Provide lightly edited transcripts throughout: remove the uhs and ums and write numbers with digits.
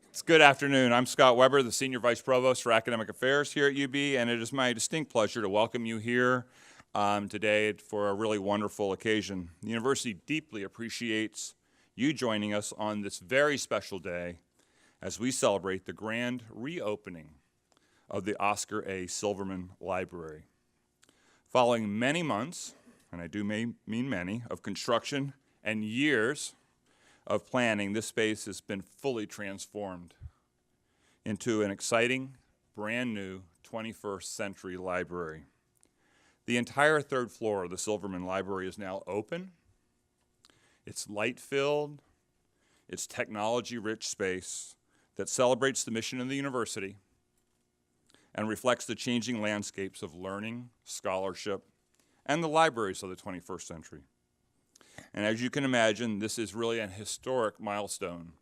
It's good afternoon. I'm Scott Weber, the Senior Vice Provost for Academic Affairs here at UB, and it is my distinct pleasure to welcome you here today for a really wonderful occasion. The university deeply appreciates you joining us on this very special day as we celebrate the grand reopening of the Oscar A. Silverman Library. Following many months, and I do mean many, of construction and years of planning, this space has been fully transformed into an exciting, brand new 21st century library. The entire third floor of the Silverman Library is now open. It's light-filled, it's technology-rich space that celebrates the mission of the university and reflects the changing landscapes of learning, scholarship, and the libraries of the 21st century. And as you can imagine, this is really an historic milestone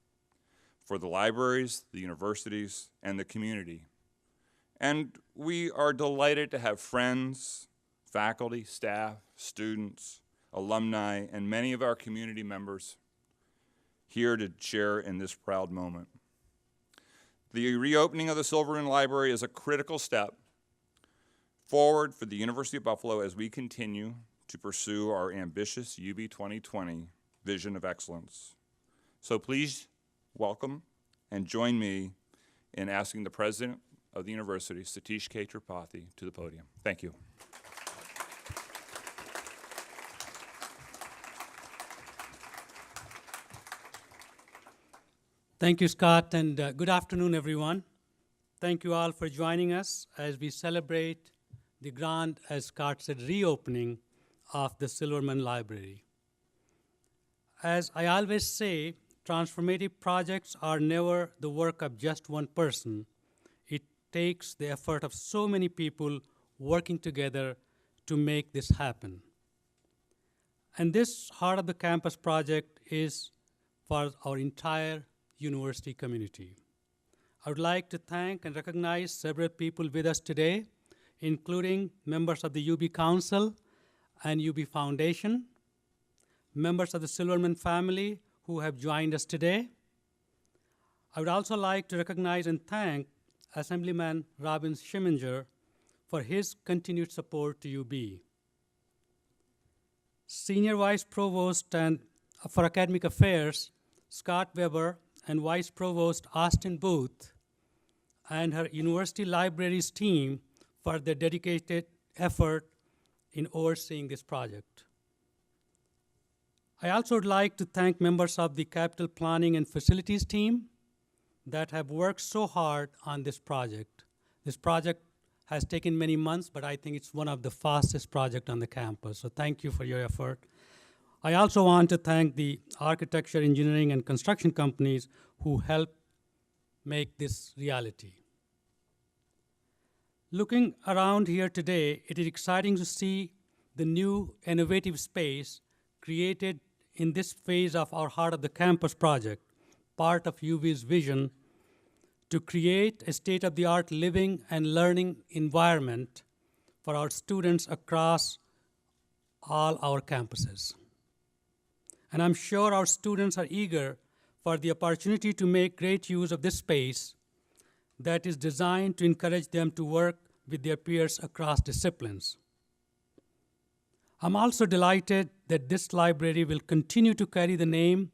for the libraries, the universities, and the community. And we are delighted to have friends, faculty, staff, students, alumni, and many of our community members here to share in this proud moment. The reopening of the Silverman Library is a critical step forward for the University of Buffalo as we continue to pursue our ambitious UB 2020 vision of excellence. So please welcome and join me in asking the President of the University, Satish K. Tripathi, to the podium. Thank you. Thank you, Scott, and good afternoon, everyone. Thank you all for joining us as we celebrate the grand, as Scott said, reopening of the Silverman Library. As I always say, transformative projects are never the work of just one person. It takes the effort of so many people working together to make this happen. And this Heart of the Campus project is for our entire university community. I would like to thank and recognize several people with us today, including members of the UB Council and UB Foundation, members of the Silverman family who have joined us today. I would also like to recognize and thank Assemblyman Robin Schiminger for his continued support to UB. Senior Vice Provost and for Academic Affairs, Scott Weber, and Vice Provost Austin Booth, and her university libraries team for their dedicated effort in overseeing this project. I also would like to thank members of the Capital Planning and Facilities team that have worked so hard on this project. This project has taken many months, but I think it's one of the fastest projects on the campus, so thank you for your effort. I also want to thank the architecture, engineering, and construction companies who helped make this reality. Looking around here today, it is exciting to see the new innovative space created in this phase of our Heart of the Campus project, part of UB's vision to create a state-of-the-art living and learning environment for our students across all our campuses. And I'm sure our students are eager for the opportunity to make great use of this space that is designed to encourage them to work with their peers across disciplines. I'm also delighted that this library will continue to carry the name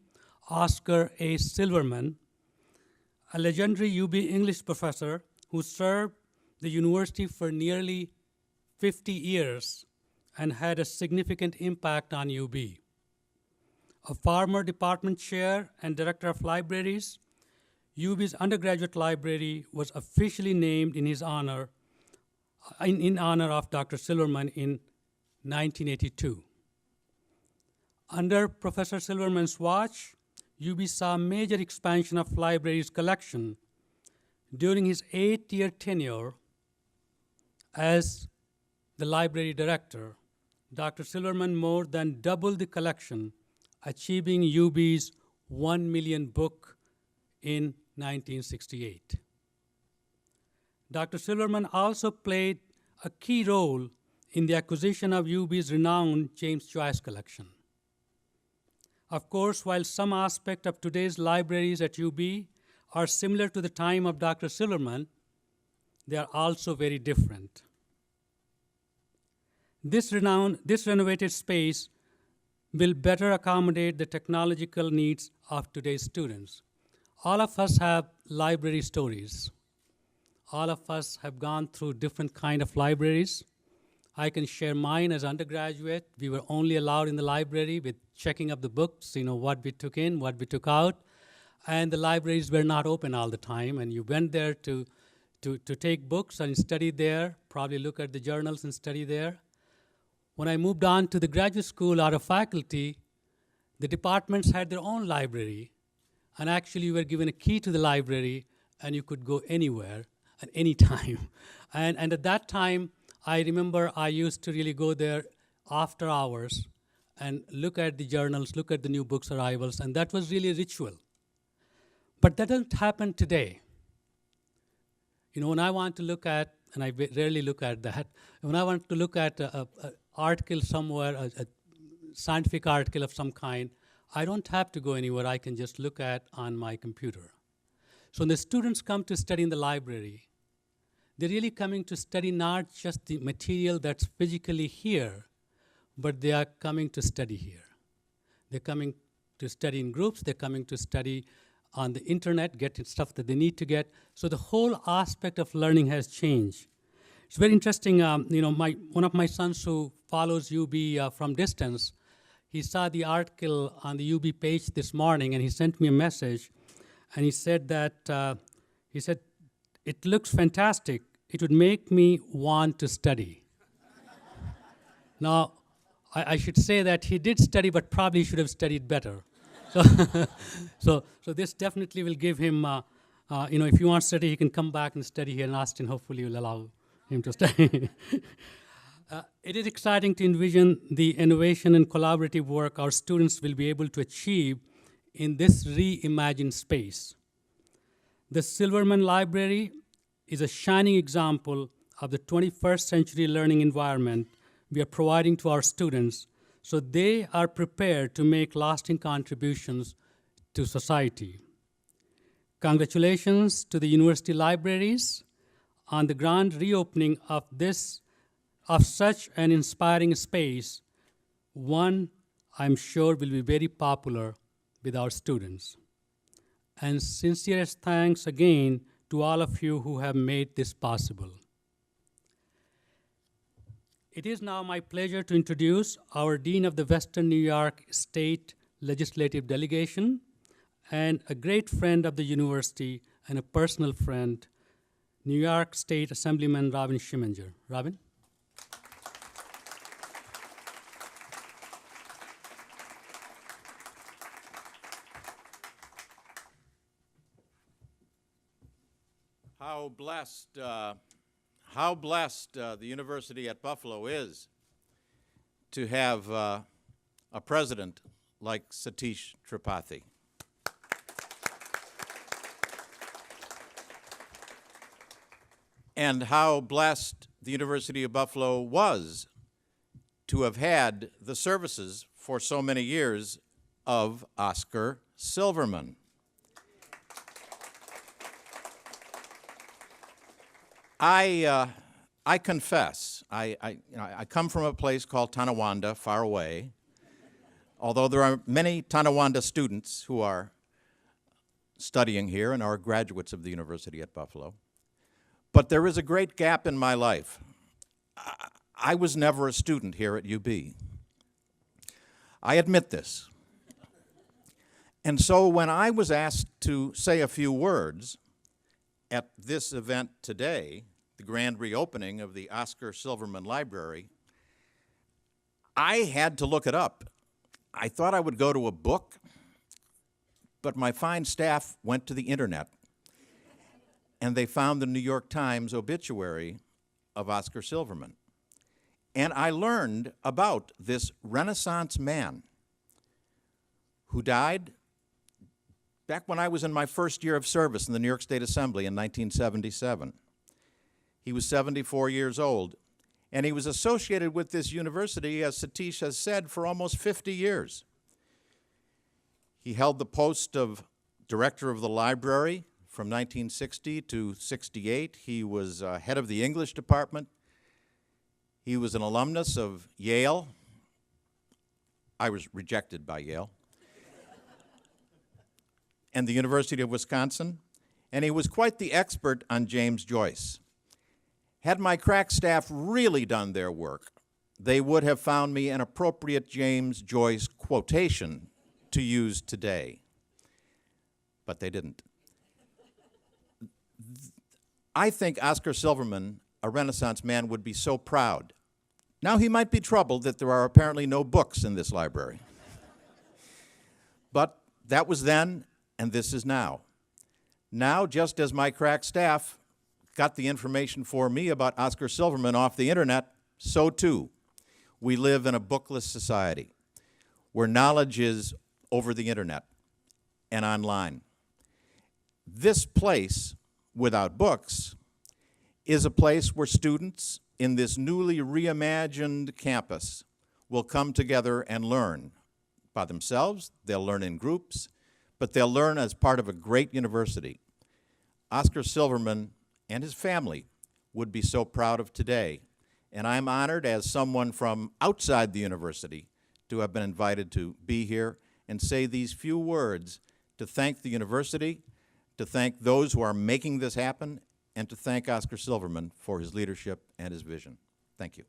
Oscar A. Silverman, a legendary UB English professor who served the university for nearly 50 years and had a significant impact on UB. A former department chair and director of libraries, UB's undergraduate library was officially named in his honor, in honor of Dr. Silverman in 1982. Under Professor Silverman's watch, UB saw major expansion of library's collection. During his 8-year tenure as the library director, Dr. Silverman more than doubled the collection, achieving UB's 1 million book in 1968. Dr. Silverman also played a key role in the acquisition of UB's renowned James Joyce collection. Of course, while some aspects of today's libraries at UB are similar to the time of Dr. Silverman, they are also very different. This renovated space will better accommodate the technological needs of today's students. All of us have library stories. All of us have gone through different kind of libraries. I can share mine as undergraduate. We were only allowed in the library with checking up the books, what we took in, what we took out. And the libraries were not open all the time. And you went there to take books and study there, probably look at the journals and study there. When I moved on to the graduate school out of faculty, the departments had their own library. And actually you were given a key to the library and you could go anywhere at any time. And at that time, I remember I used to really go there after hours and look at the journals, look at the new books arrivals, and that was really a ritual. But that doesn't happen today. When I want to look at, and I rarely look at that, when I want to look at an article somewhere, a scientific article of some kind, I don't have to go anywhere. I can just look at on my computer. So when the students come to study in the library, they're really coming to study not just the material that's physically here, but they are coming to study here. They're coming to study in groups. They're coming to study on the internet, get stuff that they need to get. So the whole aspect of learning has changed. It's very interesting. One of my sons who follows UB from distance, he saw the article on the UB page this morning, and he sent me a message, and he said that it looks fantastic. It would make me want to study. Now, I should say that he did study, but probably should have studied better. So this definitely will give him, if he wants to study, he can come back and study here, and Austin hopefully will allow him to study. It is exciting to envision the innovation and collaborative work our students will be able to achieve in this reimagined space. The Silverman Library is a shining example of the 21st century learning environment we are providing to our students, so they are prepared to make lasting contributions to society. Congratulations to the university libraries on the grand reopening of such an inspiring space, one I'm sure will be very popular with our students. And sincerest thanks again to all of you who have made this possible. It is now my pleasure to introduce our Dean of the Western New York State Legislative Delegation and a great friend of the university and a personal friend, New York State Assemblyman Robin Schimminger. Robin? How blessed the University at Buffalo is to have a president like Satish Tripathi. And how blessed the University of Buffalo was to have had the services for so many years of Oscar Silverman. I confess, I come from a place called Tonawanda, far away, although there are many Tonawanda students who are studying here and are graduates of the University at Buffalo. But there is a great gap in my life. I was never a student here at UB. I admit this. And so when I was asked to say a few words at this event today, the grand reopening of the Oscar Silverman Library, I had to look it up. I thought I would go to a book, but my fine staff went to the internet, and they found the New York Times obituary of Oscar Silverman. And I learned about this Renaissance man who died back when I was in my first year of service in the New York State Assembly in 1977. He was 74 years old, and he was associated with this university, as Satish has said, for almost 50 years. He held the post of director of the library From 1960 to 68, he was head of the English department. He was an alumnus of Yale. I was rejected by Yale. And the University of Wisconsin. And he was quite the expert on James Joyce. Had my crack staff really done their work, they would have found me an appropriate James Joyce quotation to use today. But they didn't. I think Oscar Silverman, a Renaissance man, would be so proud. Now he might be troubled that there are apparently no books in this library. But that was then, and this is now. Now, just as my crack staff got the information for me about Oscar Silverman off the internet, so too, we live in a bookless society where knowledge is over the internet and online. This place, without books, is a place where students in this newly reimagined campus will come together and learn by themselves. They'll learn in groups, but they'll learn as part of a great university. Oscar Silverman and his family would be so proud of today, and I'm honored as someone from outside the university to have been invited to be here and say these few words to thank the university, to thank those who are making this happen, and to thank Oscar Silverman for his leadership and his vision. Thank you.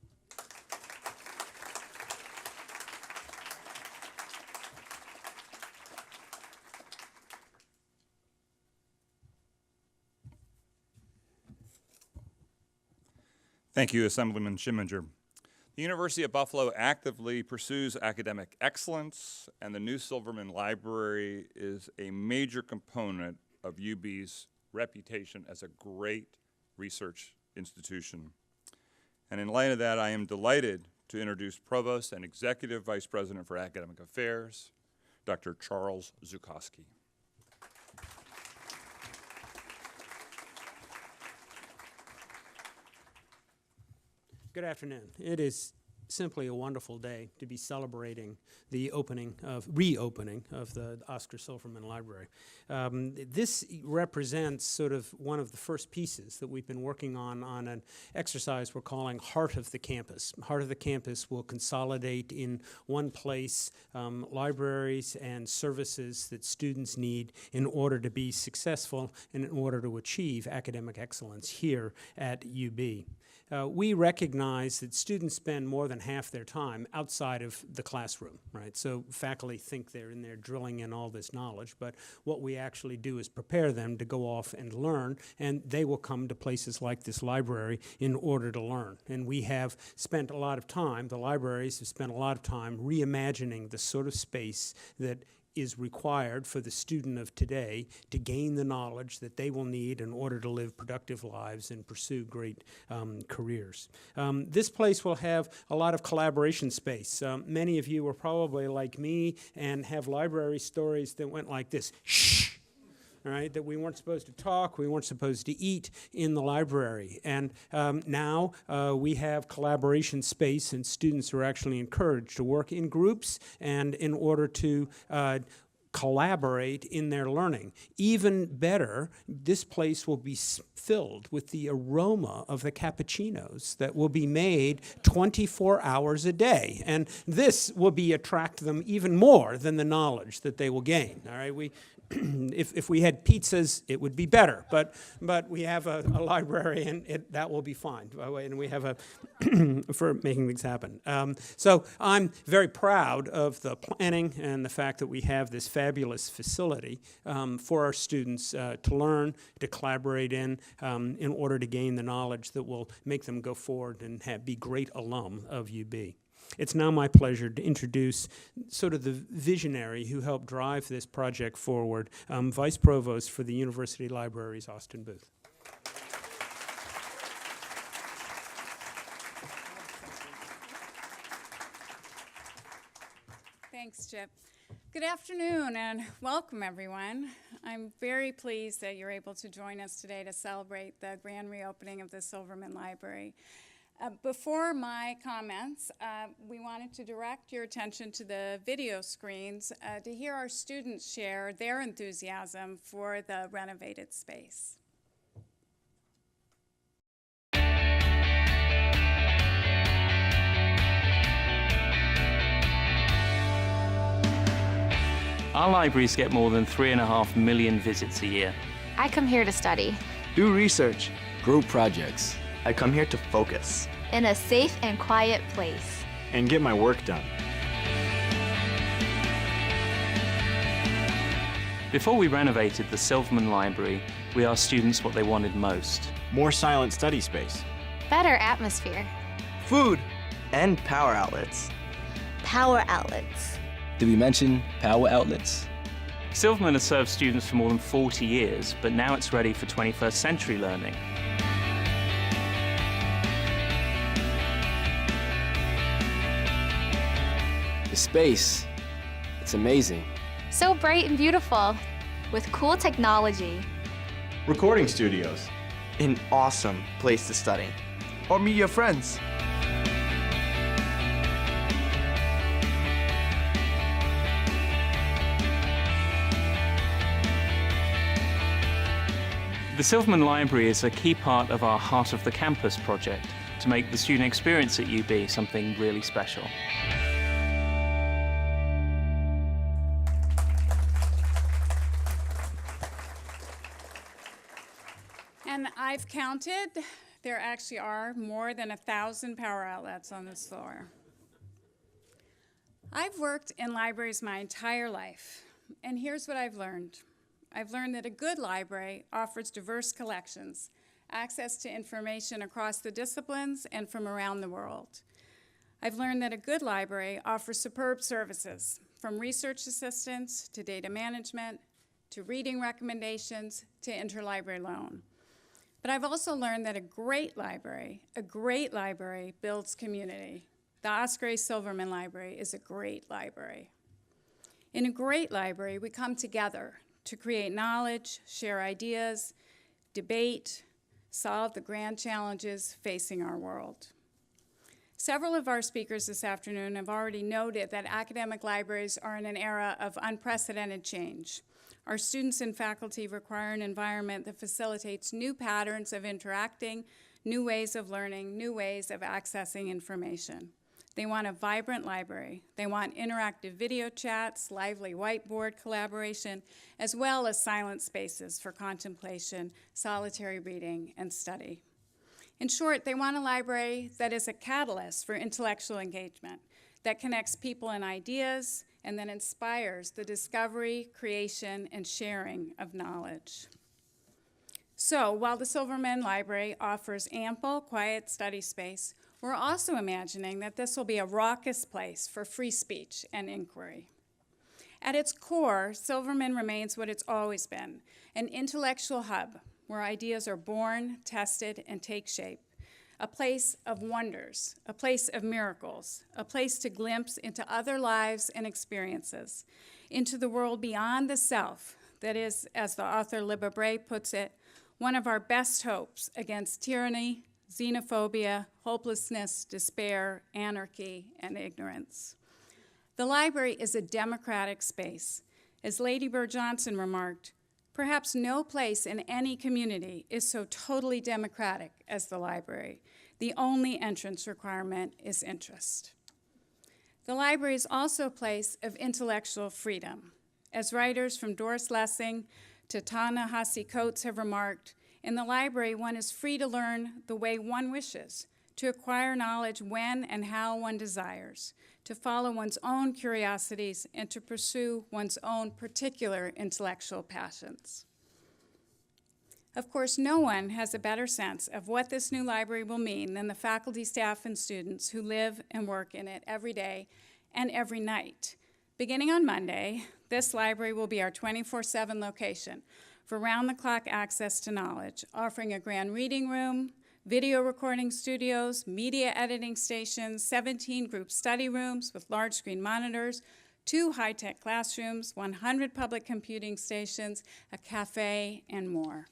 Thank you, Assemblyman Schimminger. The University of Buffalo actively pursues academic excellence, and the new Silverman Library is a major component of UB's reputation as a great research institution. And in light of that, I am delighted to introduce Provost and Executive Vice President for Academic Affairs, Dr. Charles Zukowski. Good afternoon. It is simply a wonderful day to be celebrating the reopening of the Oscar Silverman Library. This represents sort of one of the first pieces that we've been working on an exercise we're calling Heart of the Campus. Heart of the Campus will consolidate in one place libraries and services that students need in order to be successful and in order to achieve academic excellence here at UB. We recognize that students spend more than half their time outside of the classroom, right? So faculty think they're in there drilling in all this knowledge, but what we actually do is prepare them to go off and learn, and they will come to places like this library in order to learn. And we have spent a lot of time, the libraries have spent a lot of time reimagining the sort of space that is required for the student of today to gain the knowledge that they will need in order to live productive lives and pursue great careers. This place will have a lot of collaboration space. Many of you are probably like me and have library stories that went like this. Shh! All right, that we weren't supposed to talk, we weren't supposed to eat in the library. And now we have collaboration space, and students are actually encouraged to work in groups and in order to collaborate in their learning. Even better, this place will be filled with the aroma of the cappuccinos that will be made 24 hours a day. And this will attract them even more than the knowledge that they will gain. All right, if we had pizzas, it would be better. But we have a library, and that will be fine. By the way, and we have a for making things happen. So I'm very proud of the planning and the fact that we have this fabulous facility for our students to learn, to collaborate in order to gain the knowledge that will make them go forward and be great alum of UB. It's now my pleasure to introduce sort of the visionary who helped drive this project forward, Vice Provost for the University Libraries, Austin Booth. Thanks, Chip. Good afternoon and welcome, everyone. I'm very pleased that you're able to join us today to celebrate the grand reopening of the Silverman Library. Before my comments, we wanted to direct your attention to the video screens to hear our students share their enthusiasm for the renovated space. Our libraries get more than 3.5 million visits a year. I come here to study. Do research. Group projects. I come here to focus. In a safe and quiet place. And get my work done. Before we renovated the Silverman Library, we asked students what they wanted most. More silent study space. Better atmosphere. Food. And power outlets. Power outlets. Did we mention power outlets? Silverman has served students for more than 40 years, but now it's ready for 21st century learning. The space. It's amazing. So bright and beautiful. With cool technology. Recording studios. An awesome place to study. Or meet your friends. The Silverman Library is a key part of our Heart of the Campus project to make the student experience at UB something really special. And I've counted, there actually are more than 1,000 power outlets on this floor. I've worked in libraries my entire life, and here's what I've learned. I've learned that a good library offers diverse collections, access to information across the disciplines and from around the world. I've learned that a good library offers superb services, from research assistance to data management, to reading recommendations, to interlibrary loan. But I've also learned that a great library builds community. The Oscar A. Silverman Library is a great library. In a great library, we come together to create knowledge, share ideas, debate, solve the grand challenges facing our world. Several of our speakers this afternoon have already noted that academic libraries are in an era of unprecedented change. Our students and faculty require an environment that facilitates new patterns of interacting, new ways of learning, new ways of accessing information. They want a vibrant library. They want interactive video chats, lively whiteboard collaboration, as well as silent spaces for contemplation, solitary reading, and study. In short, they want a library that is a catalyst for intellectual engagement, that connects people and ideas, and that inspires the discovery, creation, and sharing of knowledge. So, while the Silverman Library offers ample, quiet study space, we're also imagining that this will be a raucous place for free speech and inquiry. At its core, Silverman remains what it's always been, an intellectual hub where ideas are born, tested, and take shape, a place of wonders, a place of miracles, a place to glimpse into other lives and experiences, into the world beyond the self that is, as the author Libba Bray puts it, one of our best hopes against tyranny, xenophobia, hopelessness, despair, anarchy, and ignorance. The library is a democratic space. As Lady Bird Johnson remarked, perhaps no place in any community is so totally democratic as the library. The only entrance requirement is interest. The library is also a place of intellectual freedom. As writers from Doris Lessing to Ta-Nehisi Coates have remarked, in the library, one is free to learn the way one wishes, to acquire knowledge when and how one desires, to follow one's own curiosities, and to pursue one's own particular intellectual passions. Of course, no one has a better sense of what this new library will mean than the faculty, staff, and students who live and work in it every day and every night. Beginning on Monday, this library will be our 24/7 location for round-the-clock access to knowledge, offering a grand reading room, video recording studios, media editing stations, 17 group study rooms with large screen monitors, 2 high-tech classrooms, 100 public computing stations, a cafe, and more.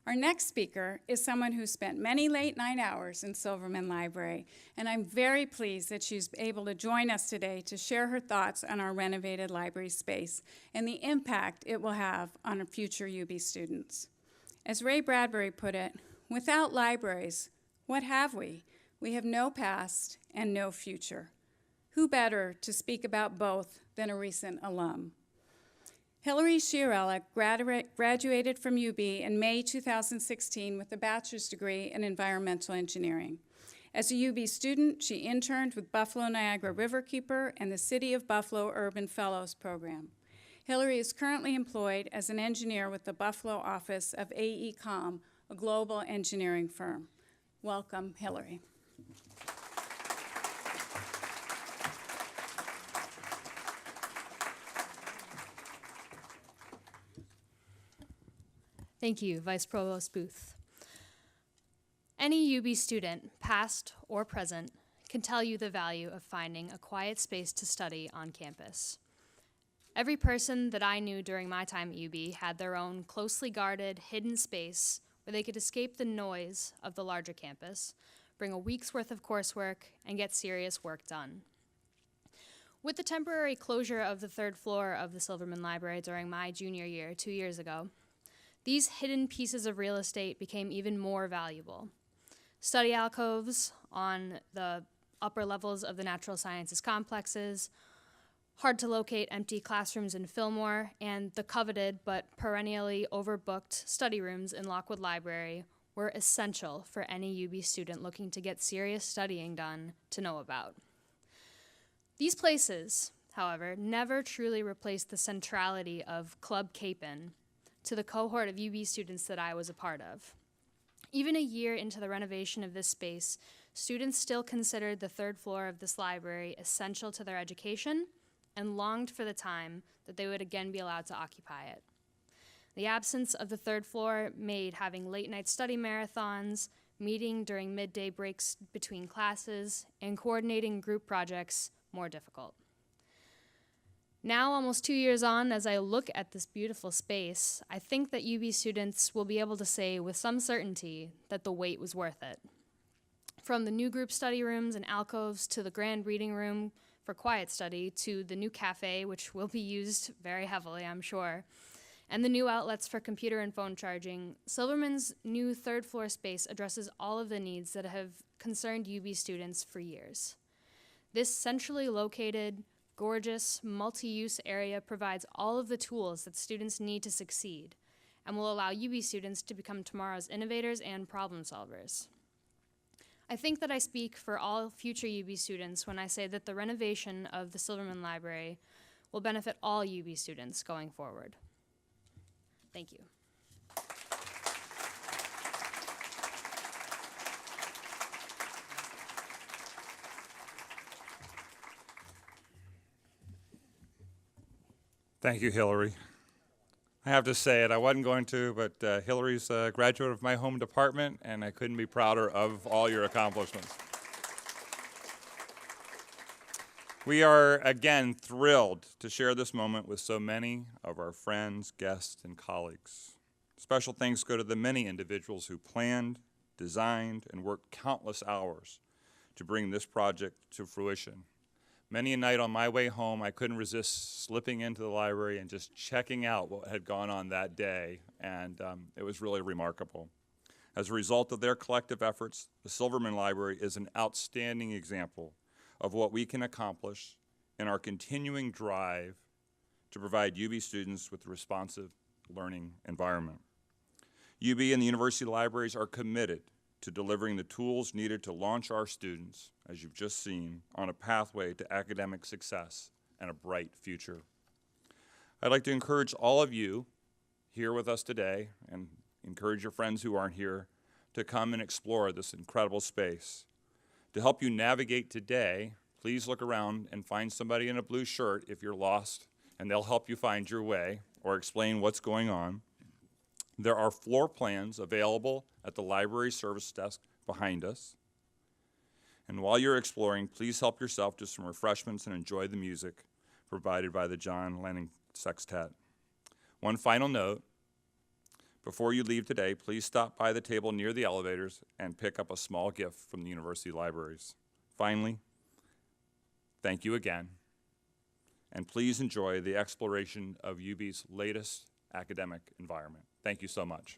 Our next speaker is someone who spent many late night hours in Silverman Library, and I'm very pleased that she's able to join us today to share her thoughts on our renovated library space and the impact it will have on our future UB students. As Ray Bradbury put it, without libraries, what have we? We have no past and no future. Who better to speak about both than a recent alum? Hillary Sciarella graduated from UB in May 2016 with a bachelor's degree in environmental engineering. As a UB student, she interned with Buffalo Niagara Riverkeeper and the City of Buffalo Urban Fellows Program. Hillary is currently employed as an engineer with the Buffalo office of AECOM, a global engineering firm. Welcome, Hillary. Thank you, Vice Provost Booth. Any UB student, past or present, can tell you the value of finding a quiet space to study on campus. Every person that I knew during my time at UB had their own closely guarded, hidden space where they could escape the noise of the larger campus, bring a week's worth of coursework, and get serious work done. With the temporary closure of the third floor of the Silverman Library during my junior year 2 years ago, these hidden pieces of real estate became even more valuable. Study alcoves on the upper levels of the natural sciences complexes, hard to locate empty classrooms in Fillmore, and the coveted but perennially overbooked study rooms in Lockwood Library were essential for any UB student looking to get serious studying done to know about. These places, however, never truly replaced the centrality of Club Capon to the cohort of UB students that I was a part of. Even a year into the renovation of this space, students still considered the third floor of this library essential to their education and longed for the time that they would again be allowed to occupy it. The absence of the third floor made having late-night study marathons, meeting during midday breaks between classes, and coordinating group projects more difficult. Now, almost 2 years on, as I look at this beautiful space, I think that UB students will be able to say with some certainty that the wait was worth it. From the new group study rooms and alcoves to the grand reading room for quiet study to the new cafe, which will be used very heavily, I'm sure, and the new outlets for computer and phone charging, Silverman's new third floor space addresses all of the needs that have concerned UB students for years. This centrally located, gorgeous, multi-use area provides all of the tools that students need to succeed and will allow UB students to become tomorrow's innovators and problem solvers. I think that I speak for all future UB students when I say that the renovation of the Silverman Library will benefit all UB students going forward. Thank you. Thank you, Hillary. I have to say it, I wasn't going to, but Hillary's a graduate of my home department, and I couldn't be prouder of all your accomplishments. We are, again, thrilled to share this moment with so many of our friends, guests, and colleagues. Special thanks go to the many individuals who planned, designed, and worked countless hours to bring this project to fruition. Many a night on my way home, I couldn't resist slipping into the library and just checking out what had gone on that day, and it was really remarkable. As a result of their collective efforts, the Silverman Library is an outstanding example of what we can accomplish in our continuing drive to provide UB students with a responsive learning environment. UB and the university libraries are committed to delivering the tools needed to launch our students, as you've just seen, on a pathway to academic success and a bright future. I'd like to encourage all of you here with us today, and encourage your friends who aren't here, to come and explore this incredible space. To help you navigate today, please look around and find somebody in a blue shirt if you're lost, and they'll help you find your way or explain what's going on. There are floor plans available at the library service desk behind us. And while you're exploring, please help yourself to some refreshments and enjoy the music provided by the John Lennon Sextet. One final note, Before you leave today, please stop by the table near the elevators and pick up a small gift from the university libraries. Finally, thank you again, and please enjoy the exploration of UB's latest academic environment. Thank you so much.